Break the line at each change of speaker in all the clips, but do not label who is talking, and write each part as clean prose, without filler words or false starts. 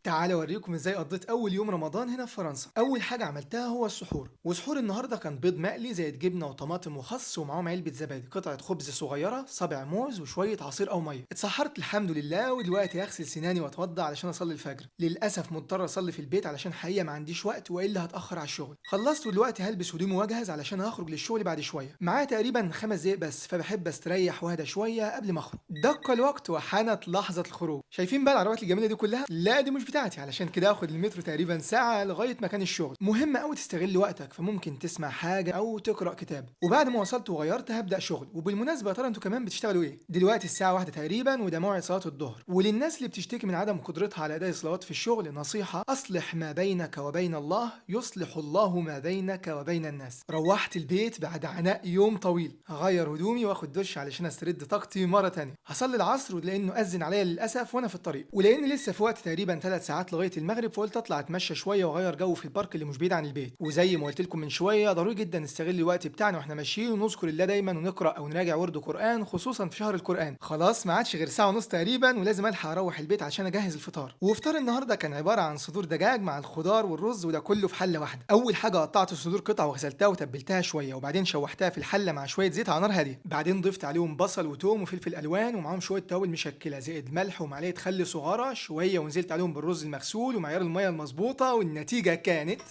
تعالى اوريكم ازاي قضيت اول يوم رمضان هنا في فرنسا. اول حاجه عملتها هو السحور، وسحور النهارده كان بيض مقلي زائد جبنه وطماطم وخس ومعاهم علبه زبادي، قطعه خبز صغيره، صابع موز وشويه عصير او ميه. اتسحرت الحمد لله، ودلوقتي هغسل سناني واتوضى علشان اصلي الفجر. للاسف مضطر اصلي في البيت علشان حقيقه ما عنديش وقت والا هتاخر على الشغل. خلصت ودلوقتي هلبس هدومي واجهز علشان هخرج للشغل بعد شويه. معايا تقريبا 5 دقايق بس، فبحب استريح واهدى شويه قبل ما اخرج. دق الوقت وحانت لحظه الخروج. شايفين بقى العربيات الجميله دي كلها؟ لا دي مش بتاعتي، علشان كده اخد المترو تقريبا ساعه لغايه مكان الشغل. مهم قوي تستغل وقتك، فممكن تسمع حاجه او تقرا كتاب. وبعد ما وصلت وغيرت هبدا شغل. وبالمناسبه يا ترى انتوا كمان بتشتغلوا ايه؟ دلوقتي الساعه 1 تقريبا وده موعد صلاه الظهر. وللناس اللي بتشتكي من عدم قدرتها على اداء الصلوات في الشغل نصيحه: اصلح ما بينك وبين الله يصلح الله ما بينك وبين الناس. روحت البيت بعد عناء يوم طويل، هغير هدومي واخد دش علشان استرد طاقتي مره تانية. هصلي العصر ولانه اذن عليا للاسف وانا في الطريق، ولان لسه في وقت تقريبا 3 ساعات لغايه المغرب، فقلت اطلع اتمشى شويه واغير جو في البارك اللي مش بعيد عن البيت. وزي ما قلت لكم من شويه، ضروري جدا نستغل الوقت بتاعنا واحنا ماشيين ونذكر الله دايما ونقرا او نراجع ورد قران، خصوصا في شهر القران. خلاص ما عادش غير ساعه ونص تقريبا ولازم الحق اروح البيت عشان اجهز الفطار. وفطار النهارده كان عباره عن صدور دجاج مع الخضار والرز، وده كله في حله واحده. اول حاجه قطعت الصدور قطع وغسلتها وتبلتها شويه، وبعدين شوحتها في الحله مع شويه زيت على نار هاديه. بعدين ضفت عليهم بصل وتوم وفلفل الوان ومعاهم شويه توابل مشكله زائد ملح ومعلقه خل صغيره شويه، ونزلت عليهم بالرز المغسول ومعيار الميه المظبوطه، والنتيجه كانت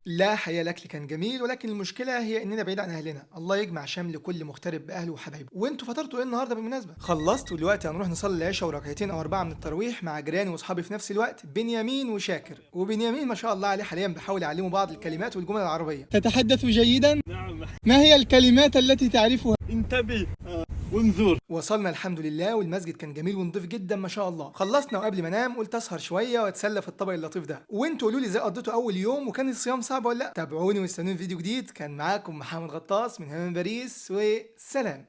لا حقيقة الأكل كان جميل، ولكن المشكلة هي إننا بعيد عن أهلنا. الله يجمع شمل كل مغترب بأهله وحبايبه. وأنتوا فطرتوا إيه النهاردة بالمناسبة؟ خلصت ودلوقتي هنروح نصلي العشاء وركعتين أو 4 من التراويح مع جيراني وأصحابي في نفس الوقت، بنيامين وشاكر. وبنيامين ما شاء الله عليه حاليا بيحاول يعلمه بعض الكلمات والجمل العربية. تتحدث جيدا؟
نعم.
ما هي الكلمات التي تعرفها؟
انتبه وانظر.
وصلنا الحمد لله، والمسجد كان جميل ونضيف جدا ما شاء الله. خلصنا وقبل ما انام قلت اسهر شويه واتسلى في الطبق اللطيف ده. وانتوا قولوا لي ازاي قضيتوا اول يوم، وكان الصيام صعب ولا لا؟ تابعوني واستنوني في فيديو جديد. كان معاكم محمد غطاس من هنا من باريس، وسلام.